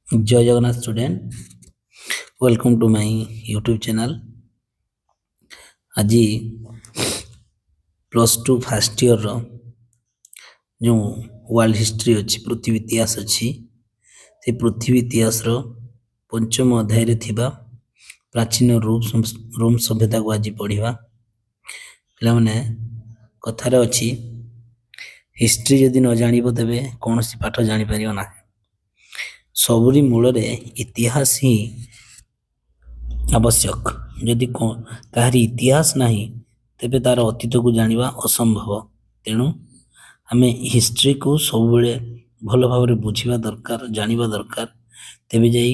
जय Jagannath student welcome to my YouTube channel. आज plus two first year जो world history अच्छी पृथ्वी इतिहास अच्छी से पृथ्वी इतिहास पंचम अध्याय रे थिबा प्राचीन रोम सभ्यता को आज पढ़ा पे कथार अच्छी हिस्ट्री जदि न जान तेरे कौन सी पाठ जापर ना सबुरी मूल इतिहास ही आवश्यक। जदि कहारी इतिहास नहीं तेबे तार अतीत को जानिबा असंभव। तेणु आमे हिस्ट्री को सब भल भाव बुझा दरकार जानिबा दरकार तेबे जाई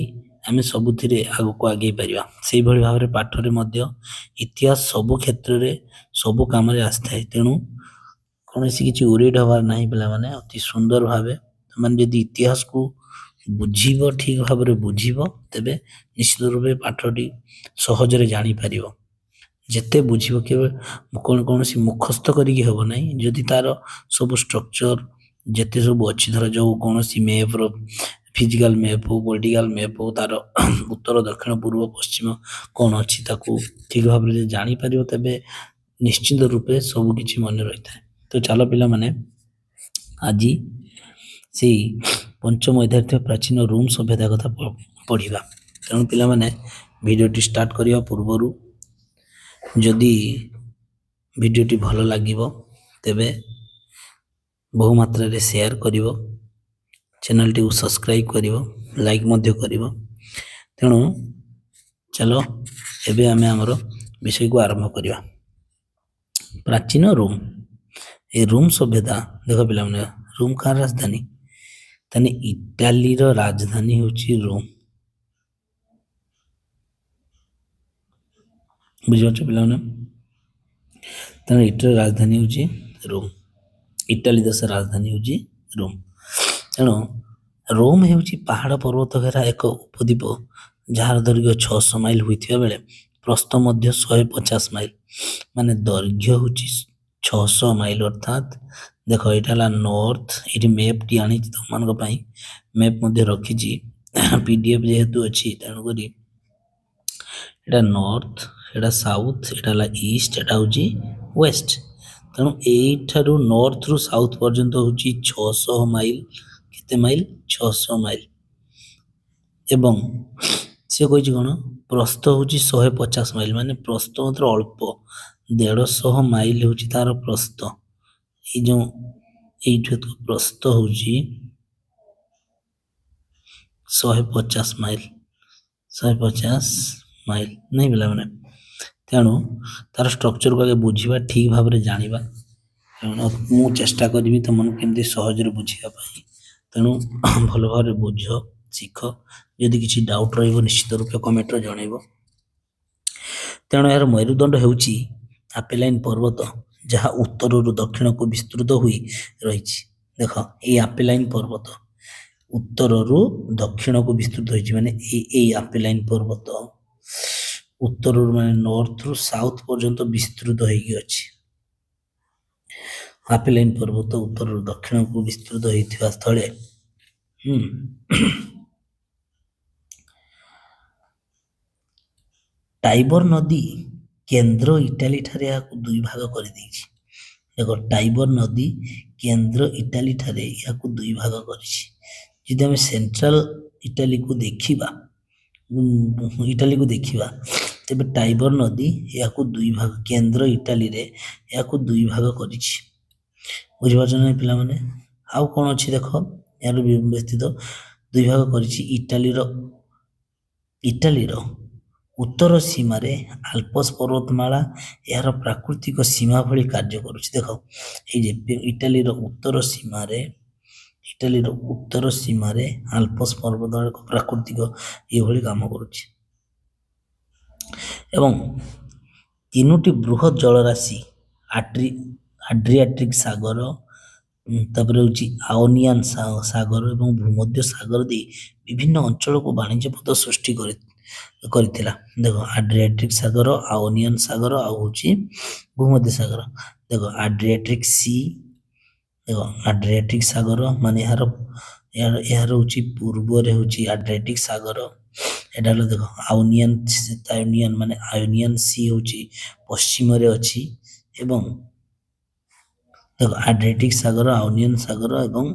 आमे सबुथिरे आगो को आगे परिबा। सेही भली भाव पाठ रे मध्य इतिहास सब क्षेत्र रे सब काम रे आस्थाय। तेणु कौनसी किसी उरीड हबार नहीं पिला माने अति सुंदर भावे माने जदि इतिहास को बुझीब ठीक भाव बुझीब तेबे निश्चित रूपे पाठटी सहजरे जानी पारिबो। जेते बुझीब के कौन सी मुखस्थ करिकी हबो नहीं जदि तार सब स्ट्रक्चर जेते सब अच्छी धर जो कौन सी मैप रो फिजिकल मैप हो पॉलिटिकल मैप हो तार उत्तर दक्षिण पूर्व पश्चिम कौन अच्छी ताकू ठीक भाव जानी पारिबो तेबे निश्चित रूपे सब किछि मन रही था। तो चलो पिला माने आज से पंचम अध्याय प्राचीन रोम सभ्यता कथा पढ़ा। तेणु पिला माने भिडियोटी स्टार्ट करने पूर्वर जदि भिडियोटी भल लगे तेबे बहु मात्रा रे शेयर करिवो चैनल टी सब्सक्राइब करिवो लाइक मध्य करिवो। तेणु चलो एबे आमे हमर विषय को आरंभ करिवा। प्राचीन रोम ए रोम सभ्यता देख पिला माने रोम का राजधानी तने इटाली रो राजधानी होची रोम। बुझियो पिला माने तने इटाली राजधानी होची रोम। इटाली देश राजधानी होची रोम। तेणु रोम होची पहाड़ पर्वत घेरा एक उपद्वीप जार दैर्घ्य 600 माइल होइथिबा बेले प्रस्थ मध्य 150 माइल माने दैर्घ्य होची 600 माइल। अर्थात देख ये नॉर्थ ये मैप टी आनी तुम मान मैप मध्य रखी पीडीएफ जेहेतु अच्छी तेणुक एटा नॉर्थ एटा साउथ एटा ईस्ट एटा होची वेस्ट। तेणु यू नॉर्थ रु साउथ पर्यंत होची 600 माइल केते माइल 600 माइल एवं सी कही कौन प्रस्थ होची 150 माइल माने प्रस्थ मात्र अल्प 150 माइल होची तार प्रस्थ। ये जो प्रस्थ होची 150 माइल 150 माइल नहीं बोला मैंने। तेणु तार स्ट्रक्चर को आगे बुझा ठीक भाव में जाना मु चेष्टा करी तुम केमती सहज बुझा। तेणु भल भाव बुझ शिख जदि किसी डाउट निश्चित रूप कमेंट जनइब। तेणु यार मेरुदंड होची आपेलाइन पर्वत जहाँ उत्तर रु दक्षिण को विस्तृत हुई रही। देख ये आपेलाइन पर्वत उत्तर रु दक्षिण को विस्तृत होई माने ए आपेलाइन पर्वत उत्तर माने नॉर्थ रु साउथ पर्यंत विस्तृत होगी अछि। आपेलाइन पर्वत उत्तर रु दक्षिण को विस्तृत होइथिबा स्थले टाइबर नदी केंद्र इटाली ठारे याकू दुई भाग कर देछि। देखो टाइबर नदी केंद्र इटाली ठारे याकू दुई भाग करिछि। जदि हम सेंट्रल इटाली को देखिबा तेबे टाइबर नदी याकू दुई भाग केंद्र इटाली रे याकू दुई भाग करिछि। बुझि पाछन नै पिला माने आउ कोन अछि देखो यार व्यवस्थित दुई भाग करिछि। इटाली रो उत्तर सीमा रे आल्पस पर्वतमाला यार प्राकृतिक सीमा भली कार्य करुछि। देखो ये इटाली रो उत्तर सीमा रे आल्पस पर्वतमाला प्राकृतिक ये भली काम करुछि। एवं तीनोटी बृहत जलराशि आड्रियाटिक सागर तापर होची आयोनियन सागर एवं भूमध्य सागर दे विभिन्न अंचल को वाणिज्य पथ सृष्टि करथिला। देखो आड्रियाटिक सागर आयोनियन सागर आ होची भूमध्य सागर। देखो आड्रियाटिक सी देखो आड्रियाटिक सागर माने यार यार होची पूर्व रे होची एड्रियाटिक सागर एटा देख आयोनियन माने आयोनियन सी होची पश्चिम रे अछि एवं देखो एड्रियाटिक सागर आयोनियन सागर एवं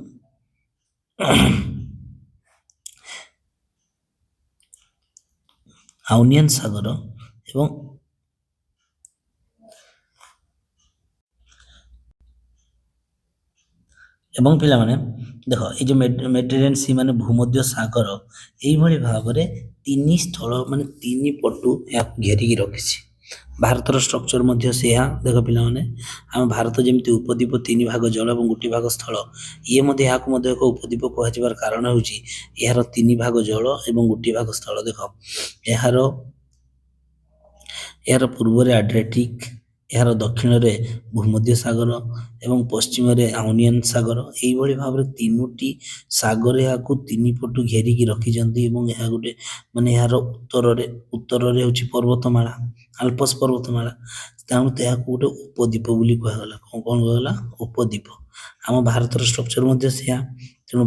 आयोनियन सागर एवं पिलामाने देख ये मेडिटेरेनियन सी माने भूमध्य सागर एइभଳି ଭାବରେ ତିନି ସ୍ଥଳ ମାନେ ତିନି ପଟୁ ଏହାକୁ ଘେରିକି ରଖିଛି। ଭାରତର ଷ୍ଟ୍ରକ୍ଚର ମଧ୍ୟ ସେୟା ଦେଖ ପିଲାମାନେ ଆମ ଭାରତ ଯେମିତି ଉପଦ୍ୱୀପ ତିନି ଭାଗ ଜଳ ଏବଂ ଗୋଟିଏ ଭାଗ ସ୍ଥଳ ଇଏ ମଧ୍ୟ ଏହାକୁ ମଧ୍ୟ ଏକ ଉପଦ୍ୱୀପ କୁହାଯିବାର କାରଣ ହେଉଛି ଏହାର ତିନି ଭାଗ ଜଳ ଏବଂ ଗୋଟିଏ ଭାଗ ସ୍ଥଳ ଦେଖ ଏହାର ପୂର୍ବରେ ଆଡ୍ରିଆଟିକ୍ ଏହାର ଦକ୍ଷିଣରେ ଭୂମଧ୍ୟ ସାଗର ଏବଂ ପଶ୍ଚିମରେ ଆୟୋନିଆନ ସାଗର ଏଇଭଳି ଭାବରେ ତିନୋଟି ସାଗର ଏହାକୁ ତିନି ପଟୁ ଘେରିକି ରଖିଛନ୍ତି ଏବଂ ଏହା ଗୋଟେ ମାନେ ଏହାର ଉତ୍ତରରେ ହେଉଛି ପର୍ବତମାଳା ଆଲପସ ପର୍ବତମାଳା ତେଣୁ ଏହାକୁ ଗୋଟେ ଉପଦ୍ୱୀପ ବୋଲି କୁହାଗଲା କଣ କୁହାଗଲା ଉପଦ୍ୱୀପ ଆମ ଭାରତର ଷ୍ଟ୍ରକ୍ଚର ମଧ୍ୟ ସେୟା ତେଣୁ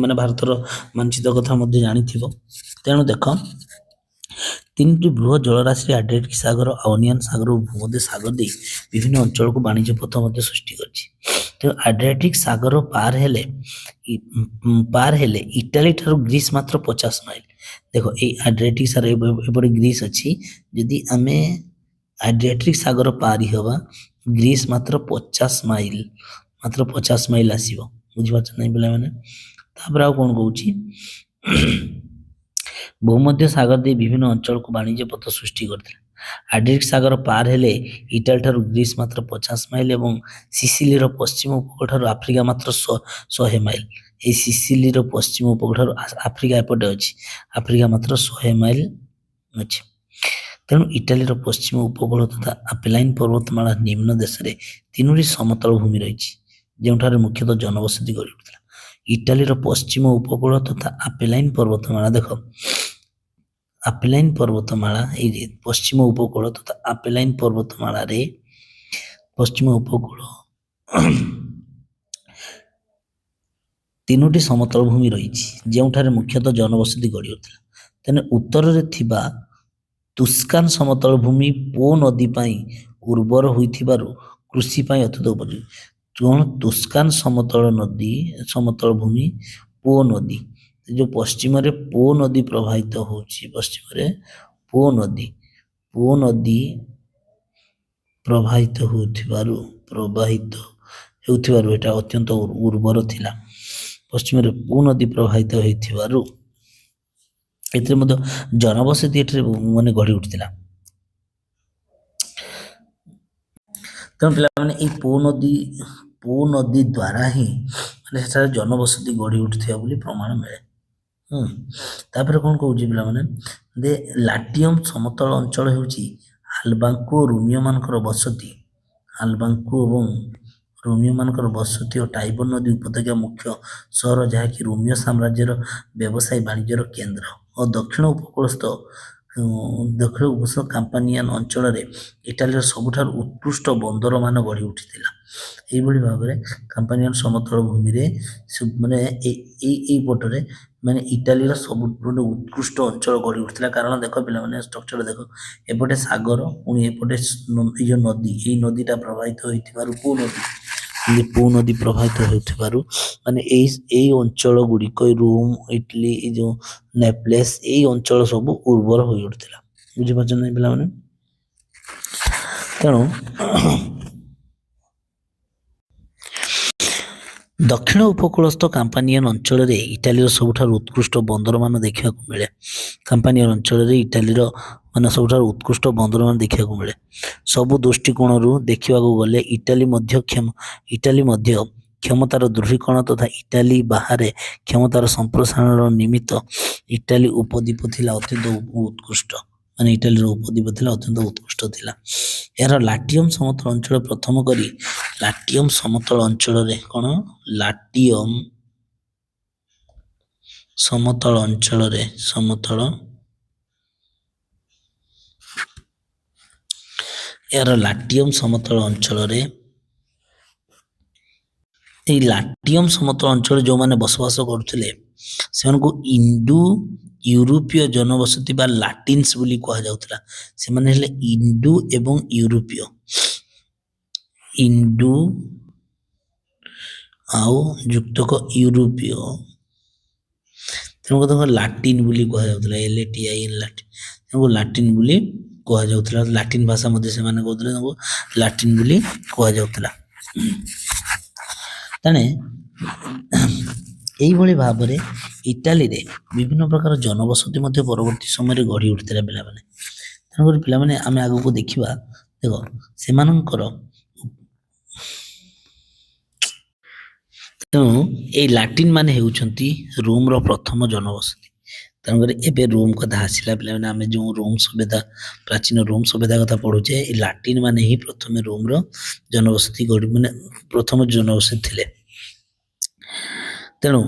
ମାନେ ଭାରତର ମାନଚିତ୍ର କଥା ମଧ୍ୟ ଜାଣିଥିବ ତେଣୁ ଦେଖ ତିନିଟି ବୃହତ ଜଳରାଶି ଆଡ୍ରିଆଟିକ୍ ସାଗର ଆୟୋନିଆନ ସାଗର ଓ ଭୂମଧ୍ୟ ସାଗର ଦେଇ ବିଭିନ୍ନ ଅଞ୍ଚଳକୁ ବାଣିଜ୍ୟ ପଥ ମଧ୍ୟ ସୃଷ୍ଟି କରିଛି ତେଣୁ ଆଡ୍ରିଆଟିକ୍ ସାଗର ପାର ହେଲେ ଇଟାଲୀ ଠାରୁ ଗ୍ରୀସ୍ ମାତ୍ର 50 ମାଇଲ ଦେଖ ଏଇ ଆଡ୍ରିଆଟିକ୍ ସାଗର ଏପଟେ ଗ୍ରୀସ୍ ଅଛି ଯଦି ଆମେ ଆଡ୍ରିଆଟିକ୍ ସାଗର ପାରି ହେବା ଗ୍ରୀସ୍ ମାତ୍ର 50 ମାଇଲ ଆସିବ ବୁଝିପାରୁଛ ନାଇଁ ପିଲାମାନେ ତାପରେ ଆଉ କଣ କହୁଛି ଭୂମଧ୍ୟ ସାଗର ଦେଇ ବିଭିନ୍ନ ଅଞ୍ଚଳକୁ ବାଣିଜ୍ୟ ପଥ ସୃଷ୍ଟି କରିଥିଲା ଆଡ୍ରିଆଟିକ୍ ସାଗର ପାର ହେଲେ ଇଟାଲୀ ଠାରୁ ଗ୍ରୀସ୍ ମାତ୍ର 50 ମାଇଲ ଏବଂ ସିସିଲିର ପଶ୍ଚିମ ଉପକୂଳ ଠାରୁ ଆଫ୍ରିକା ମାତ୍ର 100 ମାଇଲ ଏହି ସିସିଲିର ପଶ୍ଚିମ ଉପକୂଳ ଠାରୁ ଆଫ୍ରିକା ଏପଟେ ଅଛି ଆଫ୍ରିକା ମାତ୍ର 100 ମାଇଲ ଅଛି ତେଣୁ ଇଟାଲୀର ପଶ୍ଚିମ ଉପକୂଳ ତଥା ଆପେଲାଇନ ପର୍ବତମାଳା ନିମ୍ନ ଦେଶରେ ତିନୋଟି ସମତଳ ଭୂମି ରହିଛି ଯେଉଁଠାରେ ମୁଖ୍ୟତଃ ଜନବସତି ଗଢ଼ି ଉଠିଥିଲା ଇଟାଲୀର ପଶ୍ଚିମ ଉପକୂଳ ତଥା ଆପେଲାଇନ ପର୍ବତମାଳା ଦେଖ ଆପେଲାଇନ ପର୍ବତମାଳା ଏଇ ପଶ୍ଚିମ ଉପକୂଳ ତଥା ଆପେଲାଇନ ପର୍ବତମାଳାରେ ପଶ୍ଚିମ ଉପକୂଳ ତିନୋଟି ସମତଳ ଭୂମି ରହିଛି ଯେଉଁଠାରେ ମୁଖ୍ୟତଃ ଜନବସତି ଗଢ଼ି ଉଠିଥିଲା ତେଣୁ ଉତ୍ତରରେ ଥିବା ତୁସ୍କାନ ସମତଳ ଭୂମି ପୋ ନଦୀ ପାଇଁ ଉର୍ବର ହୋଇଥିବାରୁ କୃଷି ପାଇଁ ଅତ୍ୟନ୍ତ ଉପଯୋଗୀ ତେଣୁ ତୁସ୍କାନ ସମତଳ ଭୂମି ପୋ ନଦୀ ଯୋଉ ପଶ୍ଚିମରେ ପୋ ନଦୀ ପ୍ରବାହିତ ହେଉଛି ପଶ୍ଚିମରେ ପୋ ନଦୀ ପ୍ରବାହିତ ହେଉଥିବାରୁ ଏଟା ଅତ୍ୟନ୍ତ ଉର୍ବର ଥିଲା ପଶ୍ଚିମରେ ପୋ ନଦୀ ପ୍ରବାହିତ ହେଉଥିବାରୁ ଏଥିରେ ମଧ୍ୟ ଜନବସତି ଏଠାରେ ମାନେ ଗଢ଼ି ଉଠିଥିଲା ତେଣୁ ପିଲାମାନେ ଏଇ ପୋ ନଦୀ ଦ୍ୱାରା ହିଁ ମାନେ ସେଠାରେ ଜନବସତି ଗଢ଼ି ଉଠିଥିବା ବୋଲି ପ୍ରମାଣ ମିଳେ ତାପରେ କଣ କହୁଛି ପିଲାମାନେ ଯେ ଲାଟିୟମ ସମତଳ ଅଞ୍ଚଳ ହେଉଛି ଆଲବାଙ୍କୁ ଓ ରୋମିଓମାନଙ୍କର ବସତି ଓ ଟାଇବର ନଦୀ ଉପତ୍ୟକା ମୁଖ୍ୟ ସହର ଯାହାକି ରୋମିଓ ସାମ୍ରାଜ୍ୟର ବ୍ୟବସାୟୀ ବାଣିଜ୍ୟର କେନ୍ଦ୍ର ଓ ଦକ୍ଷିଣ ଉପକୂଳସ୍ଥ କାମ୍ପାନିଆନ ଅଞ୍ଚଳରେ ଇଟାଲୀର ସବୁଠାରୁ ଉତ୍କୃଷ୍ଟ ବନ୍ଦରମାନ ଗଢ଼ି ଉଠିଥିଲା ଏଇଭଳି ଭାବରେ କାମ୍ପାନିଆନ ସମତଳ ଭୂମିରେ ମାନେ ଏଇ ପଟରେ ମାନେ ଇଟାଲୀର ସବୁଠୁ ଉତ୍କୃଷ୍ଟ ଅଞ୍ଚଳ ଗଢ଼ି ଉଠିଥିଲା କାରଣ ଦେଖ ପିଲାମାନେ ଷ୍ଟ୍ରକ୍ଚର ଦେଖ ଏପଟେ ସାଗର ପୁଣି ଏପଟେ ଏଇ ଯୋଉ ନଦୀ ଏଇ ନଦୀଟା ପ୍ରବାହିତ ହୋଇଥିବାରୁ ପୋ ନଦୀ ପ୍ରବାହିତ ହେଉଥିବାରୁ ମାନେ ଏଇ ଅଞ୍ଚଳ ଗୁଡ଼ିକ ରୋମ ଇଟାଲୀ ଏଇ ଯୋଉ ନେପଲେସ ଏଇ ଅଞ୍ଚଳ ସବୁ ଉର୍ବର ହୋଇ ଉଠିଥିଲା ବୁଝିପାରୁଛନ୍ତି ପିଲାମାନେ ତେଣୁ ଦକ୍ଷିଣ ଉପକୂଳସ୍ଥ କାମ୍ପାନିଆନ ଅଞ୍ଚଳରେ ଇଟାଲୀର ସବୁଠାରୁ ଉତ୍କୃଷ୍ଟ ବନ୍ଦରମାନ ଦେଖିବାକୁ ମିଳେ କାମ୍ପାନିଆନ ଅଞ୍ଚଳରେ ଇଟାଲୀର ମାନେ ସବୁଠାରୁ ଉତ୍କୃଷ୍ଟ ବନ୍ଦରମାନ ଦେଖିବାକୁ ମିଳେ ସବୁ ଦୃଷ୍ଟିକୋଣରୁ ଦେଖିବାକୁ ଗଲେ ଇଟାଲୀ ମଧ୍ୟ କ୍ଷମତାର ଦୃଢ଼ୀକରଣ ତଥା ଇଟାଲୀ ବାହାରେ କ୍ଷମତାର ସମ୍ପ୍ରସାରଣ ନିମିତ୍ତ ଇଟାଲୀ ଉପଦ୍ୱୀପ ଥିଲା ଅତ୍ୟନ୍ତ ଉତ୍କୃଷ୍ଟ ମାନେ ଇଟାଲୀର ଉପଦ୍ୱୀପ ଥିଲା ଅତ୍ୟନ୍ତ ଉତ୍କୃଷ୍ଟ ଥିଲା ଏହାର ଲାଟିୟମ ସମତଳ ଅଞ୍ଚଳ ପ୍ରଥମ କରି ଲାଟିୟମ ସମତଳ ଅଞ୍ଚଳରେ ଏଇ ଲାଟିୟମ ସମତଳ ଅଞ୍ଚଳରେ ଯେଉଁମାନେ ବସବାସ କରୁଥିଲେ ସେମାନଙ୍କୁ ଇଣ୍ଡୋ ୟୁରୋପୀୟ ଜନବସତି ବା ଲାଟିନ୍ସ ବୋଲି କୁହାଯାଉଥିଲା। ସେମାନେ ହେଲେ ଇଣ୍ଡୋ ଏବଂ ୟୁରୋପୀୟ। ଇଣ୍ଡୋ ଆଉ ଯୁକ୍ତକ ୟୁରୋପୀୟ, ତେଣୁ ତାଙ୍କୁ ଲାଟିନ ବୋଲି କୁହାଯାଉଥିଲା। LATIN ଲାଟିନ, ତାଙ୍କୁ ଲାଟିନ ବୋଲି କୁହାଯାଉଥିଲା। ଲାଟିନ ଭାଷା ମଧ୍ୟ ସେମାନେ କହୁଥିଲେ, ତାଙ୍କୁ ଲାଟିନ ବୋଲି କୁହାଯାଉଥିଲା। ତେଣେ ଏଇଭଳି ଭାବରେ ଇଟାଲୀରେ ବିଭିନ୍ନ ପ୍ରକାର ଜନବସତି ମଧ୍ୟ ପରବର୍ତ୍ତୀ ସମୟରେ ଗଢ଼ି ଉଠିଥିଲା ପିଲାମାନେ। ତେଣୁକରି ପିଲାମାନେ ଆମେ ଆଗକୁ ଦେଖିବା, ଦେଖ ସେମାନଙ୍କର ତେଣୁ ଏଇ ଲାଟିନ ମାନେ ହେଉଛନ୍ତି ରୋମର ପ୍ରଥମ ଜନବସତି। ତେଣୁକରି ଏବେ ରୋମ କଥା ଆସିଲା ପିଲାମାନେ, ଆମେ ଯେଉଁ ରୋମ ସଭ୍ୟତା, ପ୍ରାଚୀନ ରୋମ ସଭ୍ୟତା କଥା ପଢୁଛେ, ଏଇ ଲାଟିନ ମାନେ ହିଁ ପ୍ରଥମେ ରୋମର ଜନବସତି ମାନେ ପ୍ରଥମ ଜନବସତି ଥିଲେ। ତେଣୁ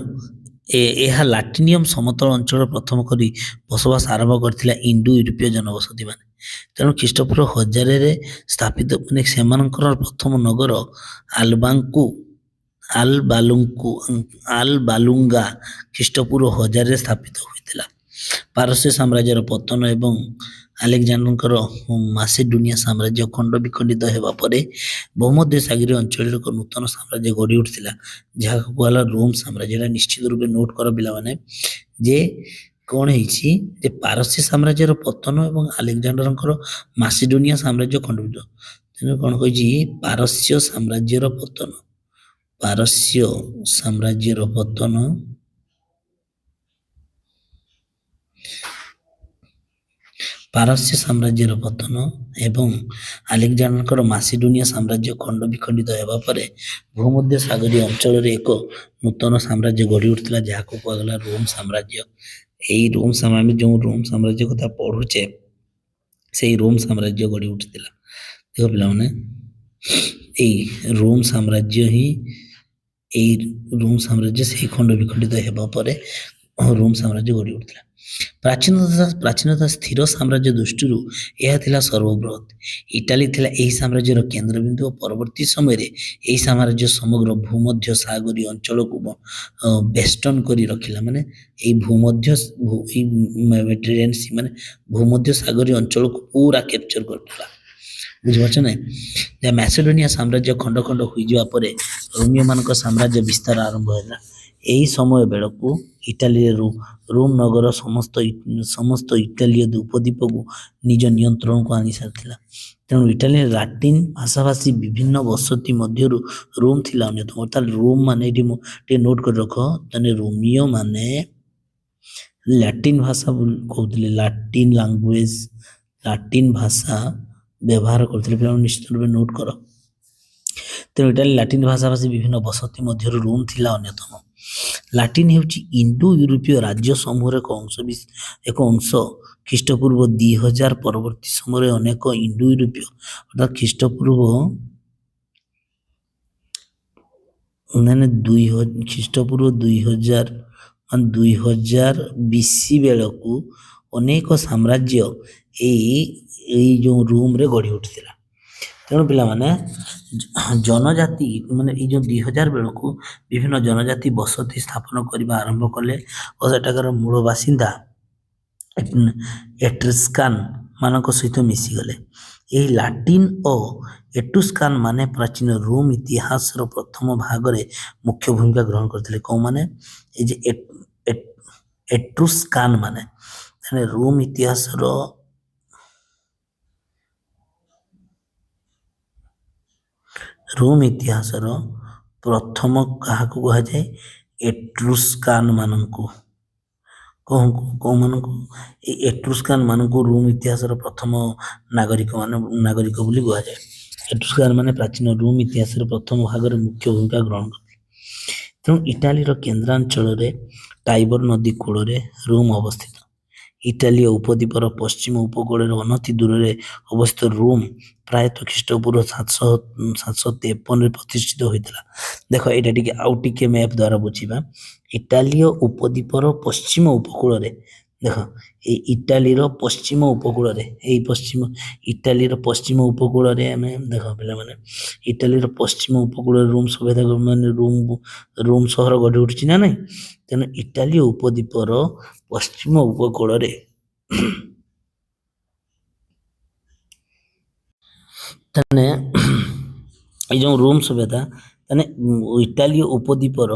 ଏହା ଲାଟିନିୟମ ସମତଳ ଅଞ୍ଚଳ ପ୍ରଥମ କରି ବସବାସ ଆରମ୍ଭ କରିଥିଲା ଇଣ୍ଡୋ ୟୁରୋପୀୟ ଜନବସତି ମାନେ। ତେଣୁ ଖ୍ରୀଷ୍ଟପୂର୍ବ 1000ରେ ସ୍ଥାପିତ ମାନେ ସେମାନଙ୍କର ପ୍ରଥମ ନଗର ଆଲବାଲୁଙ୍ଗା ଖ୍ରୀଷ୍ଟପୂର୍ବ 1000ରେ ସ୍ଥାପିତ ହୋଇଥିଲା। ପାରସ୍ୟ ସାମ୍ରାଜ୍ୟର ପତନ ଏବଂ ଆଲେକଜାଣ୍ଡରଙ୍କର ମାସିଡୋନିଆ ସାମ୍ରାଜ୍ୟ ଖଣ୍ଡ ବିଖଣ୍ଡିତ ହେବା ପରେ ଭୂମଧ୍ୟ ସାଗରୀୟ ଅଞ୍ଚଳରେ ଏକ ନୂତନ ସାମ୍ରାଜ୍ୟ ଗଢ଼ି ଉଠିଥିଲା, ଯାହାକୁ କୁହାଗଲା ରୋମ ସାମ୍ରାଜ୍ୟ। ଏଟା ନିଶ୍ଚିତ ରୂପେ ନୋଟ କର ପିଲାମାନେ, ଯେ କଣ ହେଇଛି ଯେ ପାରସ୍ୟ ସାମ୍ରାଜ୍ୟର ପତନ ଏବଂ ଆଲେକଜାଣ୍ଡରଙ୍କର ମାସିଡୋନିଆ ସାମ୍ରାଜ୍ୟ ଖଣ୍ଡବିତ। ତେଣୁ କଣ କହିଛି, ପାରସ୍ୟ ସାମ୍ରାଜ୍ୟର ପତନ, ପାରସ୍ୟ ସାମ୍ରାଜ୍ୟର ପତନ ପାରସ୍ୟ ସାମ୍ରାଜ୍ୟର ପତନ ଏବଂ ଆଲେକଜାଣ୍ଡରଙ୍କର ମାସିଡୋନିଆ ସାମ୍ରାଜ୍ୟ ଖଣ୍ଡ ବିଖଣ୍ଡିତ ହେବା ପରେ ଭୂମଧ୍ୟ ସାଗରୀୟ ଅଞ୍ଚଳରେ ଏକ ନୂତନ ସାମ୍ରାଜ୍ୟ ଗଢ଼ି ଉଠିଥିଲା, ଯାହାକୁ କୁହାଗଲା ରୋମ ସାମ୍ରାଜ୍ୟ। ଏଇ ରୋମ ଆମେ ଯେଉଁ ରୋମ ସାମ୍ରାଜ୍ୟ କଥା ପଢୁଛେ, ସେଇ ରୋମ ସାମ୍ରାଜ୍ୟ ଗଢ଼ି ଉଠିଥିଲା। ଦେଖ ପିଲାମାନେ, ଏଇ ରୋମ ସାମ୍ରାଜ୍ୟ ସେଇ ଖଣ୍ଡ ବିଖଣ୍ଡିତ ହେବା ପରେ ରୋମ ସାମ୍ରାଜ୍ୟ ଗଢ଼ି ଉଠିଥିଲା। ପ୍ରାଚୀନତା ସ୍ଥିର ସାମ୍ରାଜ୍ୟ ଦୃଷ୍ଟିରୁ ଏହା ଥିଲା ସର୍ବବୃହତ। ଇଟାଲୀ ଥିଲା ଏହି ସାମ୍ରାଜ୍ୟର କେନ୍ଦ୍ରବିନ୍ଦୁ ଓ ପରବର୍ତ୍ତୀ ସମୟରେ ଏହି ସାମ୍ରାଜ୍ୟ ସମଗ୍ର ଭୂମଧ୍ୟ ସାଗରୀୟ ଅଞ୍ଚଳକୁ ବେଷ୍ଟନ କରି ରଖିଲା। ମାନେ ଏଇ ମେଡିଟେରେନିଆନ ସି ମାନେ ଭୂମଧ୍ୟ ସାଗରୀୟ ଅଞ୍ଚଳକୁ ପୁରା କ୍ୟାପଚର କରିଥିଲା। ବୁଝିପାରୁଛ ନା? ମ୍ୟାସିଡୋନିଆ ସାମ୍ରାଜ୍ୟ ଖଣ୍ଡ ଖଣ୍ଡ ହୋଇଯିବା ପରେ ରୋମୀୟମାନଙ୍କ ସାମ୍ରାଜ୍ୟ ବିସ୍ତାର ଆରମ୍ଭ ହେଲା। ଏହି ସମୟ ବେଳକୁ ଇଟାଲୀରେ ରୋମ ନଗର ସମସ୍ତ ଇଟାଲୀୟ ଉପଦ୍ୱୀପକୁ ନିଜ ନିୟନ୍ତ୍ରଣକୁ ଆଣି ସାରିଥିଲା। ତେଣୁ ଇଟାଲୀରେ ଲାଟିନ ଭାଷାଭାଷୀ ବିଭିନ୍ନ ବସତି ମଧ୍ୟରୁ ରୋମ ଥିଲା ଅନ୍ୟତମ। ଅର୍ଥାତ୍ ରୋମ ମାନେ ଏଠି ଟିକେ ନୋଟ କରି ରଖ, ତାହେଲେ ରୋମୀୟ ମାନେ ଲାଟିନ ଭାଷା କହୁଥିଲେ, ଲାଟିନ ଲାଙ୍ଗୁଏଜ, ଲାଟିନ ଭାଷା ବ୍ୟବହାର କରୁଥିଲେ। ପିଲାମାନେ ନିଶ୍ଚିତ ରୂପେ ନୋଟ କର। ତେଣୁ ଇଟାଲୀ ଲାଟିନ ଭାଷାଭାଷୀ ବିଭିନ୍ନ ବସତି ମଧ୍ୟରୁ ରୋମ ଥିଲା ଅନ୍ୟତମ। ଲାଟିନ ହେଉଛି ଇଣ୍ଡୋ ୟୁରୋପୀୟ ରାଜ୍ୟ ସମୂହର ଏକ ଅଂଶ। ଖ୍ରୀଷ୍ଟପୂର୍ବ 2000 ପରବର୍ତ୍ତୀ ସମୟରେ ଅନେକ ଇଣ୍ଡୋ ୟୁରୋପୀୟ ଅର୍ଥାତ୍ ଖ୍ରୀଷ୍ଟପୂର୍ବ 2000 BC ବେଳକୁ ଅନେକ ସାମ୍ରାଜ୍ୟ ଏଇ ଯେଉଁ ରୋମରେ ଗଢ଼ି ଉଠିଥିଲା। ତେଣୁ ପିଲାମାନେ ଜନଜାତି ମାନେ ଏଇ ଯେଉଁ 2000 ବେଳକୁ ବିଭିନ୍ନ ଜନଜାତି ବସତି ସ୍ଥାପନ କରିବା ଆରମ୍ଭ କଲେ ଓ ସେଠାକାର ମୂଳ ବାସିନ୍ଦା ଏଟ୍ରୁସ୍କାନ ମାନଙ୍କ ସହିତ ମିଶିଗଲେ। ଏହି ଲାଟିନ ଓ ଏଟ୍ରୁସ୍କାନ ମାନେ ପ୍ରାଚୀନ ରୋମ ଇତିହାସର ପ୍ରଥମ ଭାଗରେ ମୁଖ୍ୟ ଭୂମିକା ଗ୍ରହଣ କରିଥିଲେ। କଉମାନେ? ଏଇ ଯେ ଏଟ୍ରୁସ୍କାନ ମାନେ ରୋମ ଇତିହାସର ପ୍ରଥମ କାହାକୁ କୁହାଯାଏ? ଏଟ୍ରୁସ୍କାନ ମାନଙ୍କୁ। କଉମାନଙ୍କୁ? ଏଇ ଏଟ୍ରୁସ୍କାନ ମାନଙ୍କୁ ରୋମ ଇତିହାସର ପ୍ରଥମ ନାଗରିକ ବୋଲି କୁହାଯାଏ। ଏଟ୍ରୁସ୍କାନ ମାନେ ପ୍ରାଚୀନ ରୋମ ଇତିହାସର ପ୍ରଥମ ଭାଗରେ ମୁଖ୍ୟ ଭୂମିକା ଗ୍ରହଣ କରିଥିଲେ। ତେଣୁ ଇଟାଲୀର କେନ୍ଦ୍ରାଞ୍ଚଳରେ ଟାଇବର ନଦୀ କୂଳରେ ରୋମ ଅବସ୍ଥିତ। ଇଟାଲୀୟ ଉପଦ୍ୱୀପର ପଶ୍ଚିମ ଉପକୂଳରେ ଅନତି ଦୂରରେ ଅବସ୍ଥିତ ରୋମ ପ୍ରାୟତଃ ଖ୍ରୀଷ୍ଟପୂର୍ବ 753ରେ ପ୍ରତିଷ୍ଠିତ ହୋଇଥିଲା। ଦେଖ ଏଇଟା ଟିକେ ଆଉ ଟିକେ ମ୍ୟାପ ଦ୍ୱାରା ବୁଝିବା। ଇଟାଲୀୟ ଉପଦ୍ୱୀପର ପଶ୍ଚିମ ଉପକୂଳରେ ଦେଖ ଏଇ ଇଟାଲୀର ପଶ୍ଚିମ ଉପକୂଳରେ ଇଟାଲୀର ପଶ୍ଚିମ ଉପକୂଳରେ ଆମେ ଦେଖ ପିଲାମାନେ ଇଟାଲୀର ପଶ୍ଚିମ ଉପକୂଳରେ ରୋମ୍ ସଭ୍ୟତା ମାନେ ରୋମ୍ ସହର ଗଢ଼ି ଉଠିଛି ନା ନାହିଁ। ତେଣୁ ଇଟାଲୀ ଉପଦ୍ୱୀପର ପଶ୍ଚିମ ଉପକୂଳରେ ତାମାନେ ଏଇ ଯେଉଁ ରୋମ୍ ସଭ୍ୟତା ତାମାନେ ଇଟାଲୀ ଉପଦ୍ୱୀପର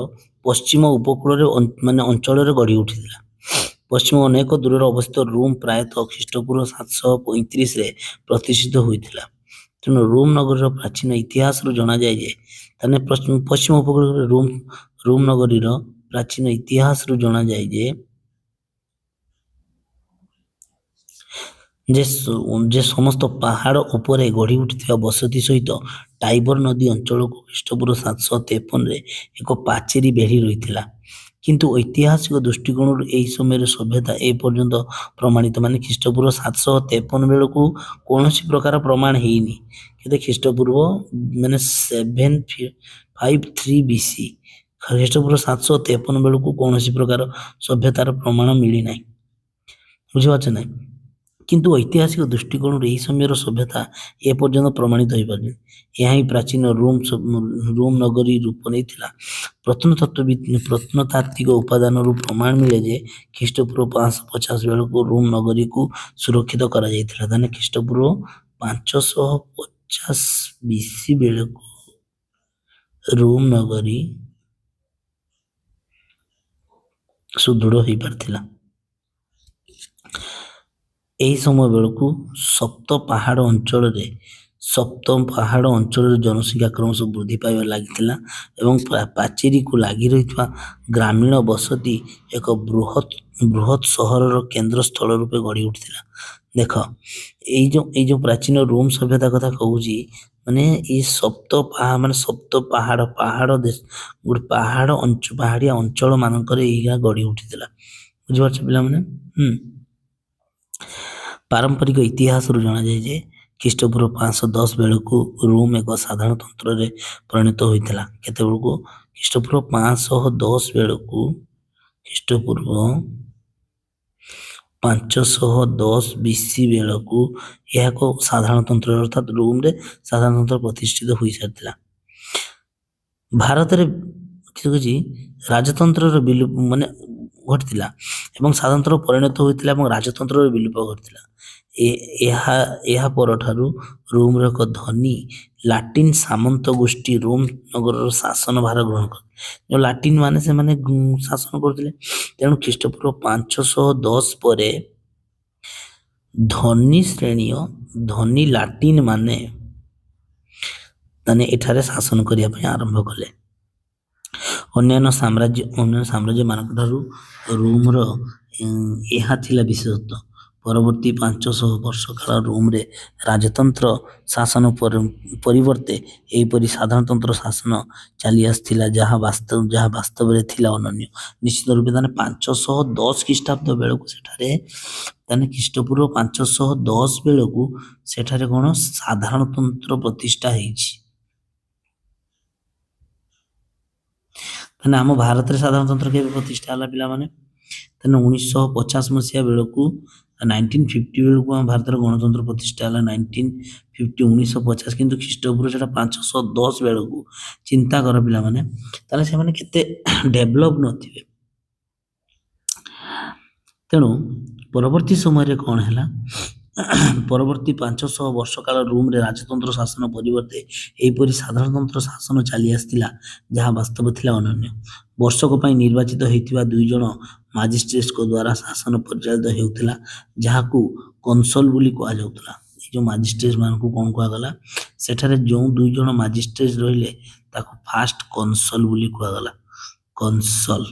ପଶ୍ଚିମ ଉପକୂଳରେ ମାନେ ଅଞ୍ଚଳରେ ଗଢ଼ି ଉଠିଥିଲା। ପଶ୍ଚିମ ଅନେକ ଦୂରରେ ଅବସ୍ଥିତ ରୋମ୍ ପ୍ରାୟତଃ ଖ୍ରୀଷ୍ଟପୂର୍ବ 735ରେ ପ୍ରତିଷ୍ଠିତ ହୋଇଥିଲା। ତେଣୁ ରୋମ୍ ନଗରୀର ପ୍ରାଚୀନ ଇତିହାସରୁ ଜଣାଯାଏ ଯେ ତାମାନେ ପଶ୍ଚିମ ଉପକୂଳରେ ରୋମ୍ ନଗରୀର ପ୍ରାଚୀନ ଇତିହାସରୁ ଜଣାଯାଏ ଯେ ସମସ୍ତ ପାହାଡ଼ ଉପରେ ଗଢ଼ି ଉଠିଥିବା ବସତି ସହିତ ଟାଇବର ନଦୀ ଅଞ୍ଚଳକୁ ଖ୍ରୀଷ୍ଟପୂର୍ବ 753ରେ ଏକ ପାଚେରୀ ବେଢ଼ି ରହିଥିଲା। କିନ୍ତୁ ଐତିହାସିକ ଦୃଷ୍ଟିକୋଣରୁ ଏହି ସମୟରେ ସଭ୍ୟତା ଏ ପର୍ଯ୍ୟନ୍ତ ପ୍ରମାଣିତ ମାନେ ଖ୍ରୀଷ୍ଟପୂର୍ବ 753 ବେଳକୁ କୌଣସି ପ୍ରକାର ପ୍ରମାଣ ହେଇନି। କିନ୍ତୁ ଖ୍ରୀଷ୍ଟପୂର୍ବ ମାନେ 753 BC ଖ୍ରୀଷ୍ଟପୂର୍ବ 753 ବେଳକୁ କୌଣସି ପ୍ରକାର ସଭ୍ୟତାର ପ୍ରମାଣ ମିଳିନାହିଁ। ବୁଝିପାରୁଛ ନାହିଁ। କିନ୍ତୁ ଐତିହାସିକ ଦୃଷ୍ଟିକୋଣରୁ ଏହି ସମୟର ସଭ୍ୟତା ଏ ପର୍ଯ୍ୟନ୍ତ ପ୍ରମାଣିତ ହୋଇପାରିନି। ଏହା ହିଁ ପ୍ରାଚୀନ ରୋମ୍ ନଗରୀ ରୂପ ନେଇଥିଲା। ପ୍ରତ୍ନତାତ୍ତ୍ୱିକ ଉପାଦାନରୁ ପ୍ରମାଣ ମିଳେ ଯେ ଖ୍ରୀଷ୍ଟପୂର୍ବ 550 ବେଳକୁ ରୋମ୍ ନଗରୀକୁ ସୁରକ୍ଷିତ କରାଯାଇଥିଲା। ତାହେଲେ ଖ୍ରୀଷ୍ଟପୂର୍ବ 550 BC ବେଳକୁ ରୋମ୍ ନଗରୀ ସୁଦୃଢ଼ ହୋଇପାରିଥିଲା। ଏହି ସମୟ ବେଳକୁ ସପ୍ତ ପାହାଡ଼ ଅଞ୍ଚଳରେ ଜନସଂଖ୍ୟା କ୍ରମଶଃ ବୃଦ୍ଧି ପାଇବାରେ ଲାଗିଥିଲା ଏବଂ ପାଚେରୀକୁ ଲାଗି ରହିଥିବା ଗ୍ରାମୀଣ ବସତି ଏକ ବୃହତ୍ ସହରର କେନ୍ଦ୍ରସ୍ଥଳ ରୂପେ ଗଢ଼ି ଉଠିଥିଲା। ଦେଖ ଏଇ ଯେଉଁ ପ୍ରାଚୀନ ରୋମ୍ ସଭ୍ୟତା କଥା କହୁଛି ମାନେ ଏଇ ପାହାଡ଼ିଆ ଅଞ୍ଚଳ ମାନଙ୍କରେ ଏଇଟା ଗଢ଼ି ଉଠିଥିଲା। ବୁଝିପାରୁଛ ପିଲାମାନେ। ପାରମ୍ପରିକ ଇତିହାସରୁ ଜଣାଯାଏ ଯେ ଖ୍ରୀଷ୍ଟପୂର୍ବ 510 ବେଳକୁ ରୋମ୍ ଏକ ସାଧାରଣତନ୍ତ୍ରରେ ପରିଣତ ହୋଇଥିଲା। କେତେବେଳକୁ ଖ୍ରୀଷ୍ଟପୂର୍ବ 510 ବେଳକୁ ଖ୍ରୀଷ୍ଟପୂର୍ବ 510 BC ବେଳକୁ ଏହା ଏକ ସାଧାରଣତନ୍ତ୍ର ଅର୍ଥାତ୍ ରୋମରେ ସାଧାରଣତନ୍ତ୍ର ପ୍ରତିଷ୍ଠିତ ହୋଇସାରିଥିଲା। ଭାରତରେ କିଛି ରାଜତନ୍ତ୍ରର ମାନେ ଘଟିଥିଲା ଏବଂ ସାଧାରଣତନ୍ତ୍ର ପରିଣତ ହୋଇଥିଲା ଏବଂ ରାଜତନ୍ତ୍ରର ବିଲୋପ ଘଟିଥିଲା। ଏହା ପରଠାରୁ ରୋମର ଏକ ଧନୀ ଲାଟିନ୍ ସାମନ୍ତ ଗୋଷ୍ଠୀ ରୋମ୍ ନଗରର ଶାସନ ଭାର ଗ୍ରହଣ କଲେ। ଯେଉଁ ଲାଟିନ୍ ମାନେ ସେମାନେ ଶାସନ କରୁଥିଲେ। ତେଣୁ ଖ୍ରୀଷ୍ଟପୂର୍ବ 510 ପରେ ଧନୀ ଲାଟିନ୍ ମାନେ ଏଠାରେ ଶାସନ କରିବା ପାଇଁ ଆରମ୍ଭ କଲେ। ଅନ୍ୟାନ୍ୟ ସାମ୍ରାଜ୍ୟ ମାନଙ୍କ ଠାରୁ ରୋମର ଏହା ଥିଲା ବିଶେଷତ୍ୱ। ପରବର୍ତ୍ତୀ 500 ବର୍ଷ କାଳ ରୋମରେ ରାଜତନ୍ତ୍ର ଶାସନ ପରିବର୍ତ୍ତେ ଏହିପରି ସାଧାରଣତନ୍ତ୍ର ଶାସନ ଚାଲି ଆସିଥିଲା ଯାହା ବାସ୍ତବରେ ଥିଲା ଅନନ୍ୟ। ନିଶ୍ଚିତ ରୂପେ 510 ଖ୍ରୀଷ୍ଟାବ୍ଦ ବେଳକୁ ସେଠାରେ ଖ୍ରୀଷ୍ଟପୂର୍ବ 510 ବେଳକୁ ସେଠାରେ କ'ଣ ସାଧାରଣତନ୍ତ୍ର ପ୍ରତିଷ୍ଠା ହେଇଛି। ଆମ ଭାରତରେ ସାଧାରଣତନ୍ତ୍ର କେବେ ପ୍ରତିଷ୍ଠା ହେଲା ପିଲାମାନେ? 1950 ମସିହା ବେଳକୁ 1950 ବେଳକୁ ଆମ ଭାରତରେ ଗଣତନ୍ତ୍ର ପ୍ରତିଷ୍ଠା ହେଲା। 1950 କିନ୍ତୁ ଖ୍ରୀଷ୍ଟପୂର୍ବ ସେଟା 510 ବେଳକୁ। ଚିନ୍ତା କର ପିଲାମାନେ, ତାହେଲେ ସେମାନେ କେତେ ଡେଭଲପ ନଥିବେ। ତେଣୁ ପରବର୍ତ୍ତୀ ସମୟରେ କ'ଣ ହେଲା, ପରବର୍ତ୍ତୀ 500 ବର୍ଷ କାଳ ରୋମରେ ରାଜତନ୍ତ୍ର ଶାସନ ପରିବର୍ତ୍ତେ ଏହିପରି ସାଧାରଣତନ୍ତ୍ର ଶାସନ ଚାଲି ଆସିଥିଲା ଯାହା ବାସ୍ତବ ଥିଲା ଅନନ୍ୟ। ବର୍ଷକ ପାଇଁ ନିର୍ବାଚିତ ହୋଇଥିବା 2 ଜଣ ମାଜିଷ୍ଟ୍ରେଟଙ୍କ ଦ୍ୱାରା ଶାସନ ପରିଚାଳିତ ହେଉଥିଲା ଯାହାକୁ କନସଲ ବୋଲି କୁହାଯାଉଥିଲା। ଏଇ ଯେଉଁ ମାଜିଷ୍ଟ୍ରେଟ ମାନଙ୍କୁ କ'ଣ କୁହାଗଲା, ସେଠାରେ ଯେଉଁ 2 ଜଣ ମାଜିଷ୍ଟ୍ରେଟ ରହିଲେ ତାକୁ ଫାଷ୍ଟ କନସଲ ବୋଲି କୁହାଗଲା। କନସଲ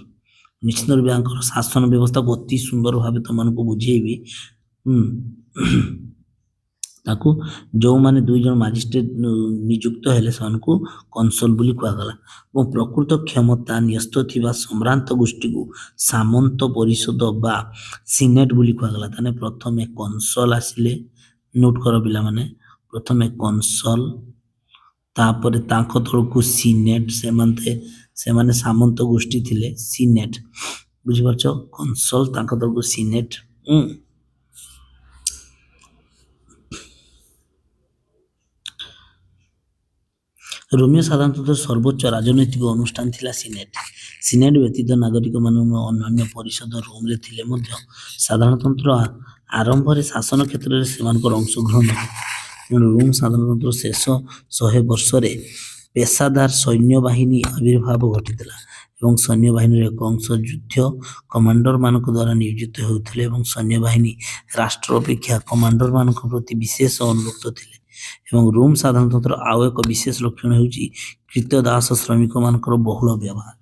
ନିଶ୍ଚିତ ରୂପେ ତାଙ୍କର ଶାସନ ବ୍ୟବସ୍ଥାକୁ ଅତି ସୁନ୍ଦର ଭାବେ ତମାନଙ୍କୁ ବୁଝେଇବି। ତାକୁ ଯେଉଁମାନେ 2 ଜଣ ମାଜିଷ୍ଟ୍ରେଟ ନିଯୁକ୍ତ ହେଲେ ସେମାନଙ୍କୁ କନସଲ ବୋଲି କୁହାଗଲା ଏବଂ ପ୍ରକୃତ କ୍ଷମତା ନ୍ୟସ୍ତ ଥିବା ସମ୍ଭ୍ରାନ୍ତ ଗୋଷ୍ଠୀକୁ ସାମନ୍ତ ପରିଷଦ ବା ସିନେଟ ବୋଲି କୁହାଗଲା। ତାହେଲେ ପ୍ରଥମେ କନସଲ ଆସିଲେ, ନୋଟ କର ପିଲାମାନେ, ପ୍ରଥମେ କନସଲ, ତାପରେ ତାଙ୍କ ତଳକୁ ସିନେଟ, ସେମାନେ ସାମନ୍ତ ଗୋଷ୍ଠୀ ଥିଲେ ସିନେଟ। ବୁଝିପାରୁଛ କନସଲ୍ ତାଙ୍କ ତଳକୁ ସିନେଟ୍। ରୋମିଓ ସାଧାରଣତନ୍ତ୍ର ସର୍ବୋଚ୍ଚ ରାଜନୈତିକ ଅନୁଷ୍ଠାନ ଥିଲା ସିନେଟ୍। ସିନେଟ୍ ବ୍ୟତୀତ ନାଗରିକମାନଙ୍କ ଅନ୍ୟାନ୍ୟ ପରିଷଦ ରୋମରେ ଥିଲେ ମଧ୍ୟ ସାଧାରଣତନ୍ତ୍ର ଆରମ୍ଭରେ ଶାସନ କ୍ଷେତ୍ରରେ ସେମାନଙ୍କର ଅଂଶଗ୍ରହଣ ନଥିଲା। ତେଣୁ ରୋମ୍ ସାଧାରଣତନ୍ତ୍ର ଶେଷ 100 ବର୍ଷରେ ପେଶାଦାର ସୈନ୍ୟବାହିନୀ ଆବିର୍ଭାବ ଘଟିଥିଲା ଏବଂ ସୈନ୍ୟବାହିନୀର ଏକ ଅଂଶ ଯୁଦ୍ଧ କମାଣ୍ଡରମାନଙ୍କ ଦ୍ୱାରା ନିୟୋଜିତ ହେଉଥିଲେ ଏବଂ ସୈନ୍ୟବାହିନୀ ରାଷ୍ଟ୍ର ଅପେକ୍ଷା କମାଣ୍ଡରମାନଙ୍କ ପ୍ରତି ବିଶେଷ ଅନୁରକ୍ତ ଥିଲେ। ଏବଂ ରୋମ୍ ସାଧାରଣତନ୍ତ୍ର ଆଉ ଏକ ବିଶେଷ ଲକ୍ଷଣ ହେଉଛି କ୍ରୀତଦାସ ଶ୍ରମିକମାନଙ୍କର ବହୁଳ ବ୍ୟବହାର।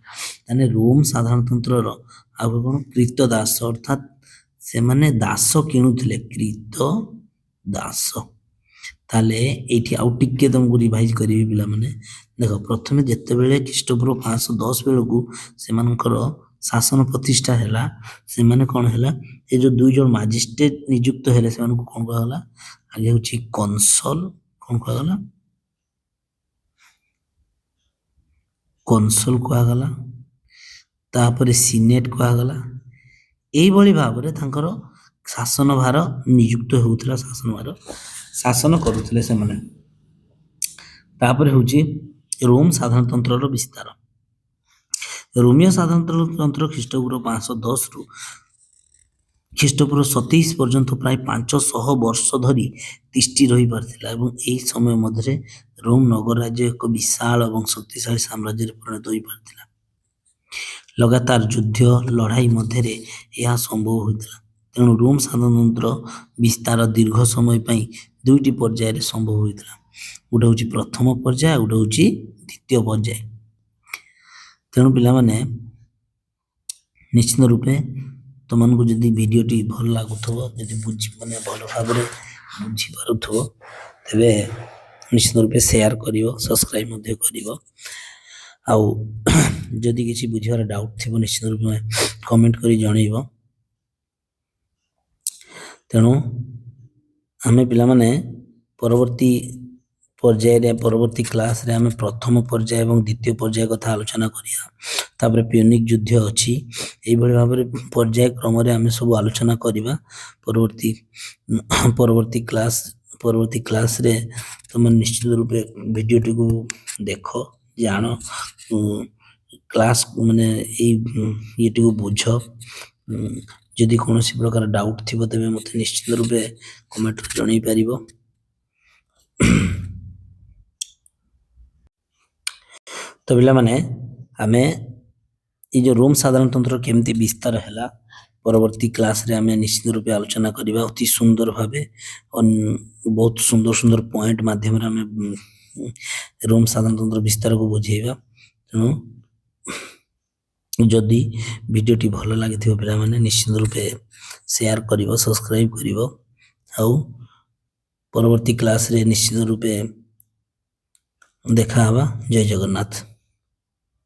ତାହେଲେ ରୋମ୍ ସାଧାରଣତନ୍ତ୍ରର ଆଉ କ'ଣ କ୍ରୀତଦାସ ଅର୍ଥାତ୍ ସେମାନେ ଦାସ କିଣୁଥିଲେ କ୍ରୀତଦାସ। ତାହେଲେ ଏଇଠି ଆଉ ଟିକେ ତମକୁ ରିଭାଇଜ କରିବି ପିଲାମାନେ। ଦେଖ ପ୍ରଥମେ ଯେତେବେଳେ ଖ୍ରୀଷ୍ଟପୂର୍ବ 510 ବେଳକୁ ସେମାନଙ୍କର ଶାସନ ପ୍ରତିଷ୍ଠା ହେଲା, ସେମାନେ କ'ଣ ହେଲା ଏ ଯେଉଁ 2 ଜଣ ମାଜିଷ୍ଟ୍ରେଟ ନିଯୁକ୍ତ ହେଲେ ସେମାନଙ୍କୁ କ'ଣ କୁହାଗଲା? ଆଗେ ହେଉଛି କନସଲ୍, କ'ଣ କୁହାଗଲା? କନସଲ୍ କୁହାଗଲା, ତାପରେ ସିନେଟ୍ କୁହାଗଲା। ଏଇଭଳି ଭାବରେ ତାଙ୍କର ଶାସନ ଭାର ନିଯୁକ୍ତ ହେଉଥିଲା, ଶାସନ କରୁଥିଲେ ସେମାନେ। ତାପରେ ହେଉଛି ରୋମ୍ ସାଧାରଣତନ୍ତ୍ରର ବିସ୍ତାର। ରୋମୀୟ ସାଧାରଣତନ୍ତ୍ର ଖ୍ରୀଷ୍ଟପୂର୍ବ 510ରୁ ଖ୍ରୀଷ୍ଟପୂର୍ବ 27 ପର୍ଯ୍ୟନ୍ତ ପ୍ରାୟ 500 ବର୍ଷ ଧରି ତିଷ୍ଠି ରହିପାରିଥିଲା ଏବଂ ଏହି ସମୟ ମଧ୍ୟରେ ରୋମ୍ ନଗର ରାଜ୍ୟ ଏକ ବିଶାଳ ଏବଂ ଶକ୍ତିଶାଳୀ ସାମ୍ରାଜ୍ୟରେ ପରିଣତ ହୋଇପାରିଥିଲା। ଲଗାତାର ଯୁଦ୍ଧ ଲଢ଼ାଇ ମଧ୍ୟରେ ଏହା ସମ୍ଭବ ହୋଇଥିଲା। ତେଣୁ ରୋମ୍ ସାଧାରଣତନ୍ତ୍ର ବିସ୍ତାର ଦୀର୍ଘ ସମୟ ପାଇଁ 2ଟି ପର୍ଯ୍ୟାୟରେ ସମ୍ଭବ ହୋଇଥିଲା। ଗୋଟେ ହେଉଛି ପ୍ରଥମ ପର୍ଯ୍ୟାୟ, ଗୋଟେ ହେଉଛି ଦ୍ୱିତୀୟ ପର୍ଯ୍ୟାୟ। ତେଣୁ ପିଲାମାନେ ନିଶ୍ଚିତ ରୂପେ ତୁମମାନଙ୍କୁ ଯଦି ଭିଡ଼ିଓଟି ଭଲ ଲାଗୁଥିବ, ଯଦି ଭଲ ଭାବରେ ବୁଝିପାରୁଥିବ, ତେବେ ନିଶ୍ଚିତ ରୂପେ ସେୟାର କରିବ, ସବସ୍କ୍ରାଇବ୍ ମଧ୍ୟ କରିବ। ଆଉ ଯଦି କିଛି ବୁଝିବାର ଡାଉଟ୍ ଥିବ ନିଶ୍ଚିତ ରୂପେ କମେଣ୍ଟ କରି ଜଣେଇବ। ତେଣୁ ଆମେ ପିଲାମାନେ ପରବର୍ତ୍ତୀ କ୍ଲାସରେ ଆମେ ପ୍ରଥମ ପର୍ଯ୍ୟାୟ ଏବଂ ଦ୍ୱିତୀୟ ପର୍ଯ୍ୟାୟ କଥା ଆଲୋଚନା କରିବା। ତାପରେ ପିଓନିକ୍ ଯୁଦ୍ଧ ଅଛି। ଏଇଭଳି ଭାବରେ ପର୍ଯ୍ୟାୟ କ୍ରମରେ ଆମେ ସବୁ ଆଲୋଚନା କରିବା। ପରବର୍ତ୍ତୀ କ୍ଲାସରେ ତୁମେ ନିଶ୍ଚିତ ରୂପେ ଭିଡ଼ିଓଟିକୁ ଦେଖ, ଜାଣ, କ୍ଲାସ୍ ଏଇ ଇଏଟିକୁ ବୁଝ। ଯଦି କୌଣସି ପ୍ରକାର ଡାଉଟ୍ ଥିବ ତେବେ ମୋତେ ନିଶ୍ଚିତ ରୂପେ କମେଣ୍ଟରେ ଜଣେଇ ପାରିବ। ତ ପିଲାମାନେ ଆମେ ଏଇ ଯେଉଁ ରୋମ୍ ସାଧାରଣତନ୍ତ୍ର କେମିତି ବିସ୍ତାର ହେଲା ପରବର୍ତ୍ତୀ କ୍ଲାସରେ ଆମେ ନିଶ୍ଚିତ ରୂପେ ଆଲୋଚନା କରିବା ଅତି ସୁନ୍ଦର ଭାବେ। ବହୁତ ସୁନ୍ଦର ପଏଣ୍ଟ ମାଧ୍ୟମରେ ଆମେ ରୋମ୍ ସାଧାରଣତନ୍ତ୍ର ବିସ୍ତାରକୁ ବୁଝେଇବା। ତେଣୁ ଯଦି ଭିଡ଼ିଓଟି ଭଲ ଲାଗିଥିବ ପିଲାମାନେ ନିଶ୍ଚିତ ରୂପେ ସେୟାର କରିବ, ସବସ୍କ୍ରାଇବ୍ କରିବ। ଆଉ ପରବର୍ତ୍ତୀ କ୍ଲାସରେ ନିଶ୍ଚିତ ରୂପେ ଦେଖା ହେବା। ଜୟ ଜଗନ୍ନାଥ।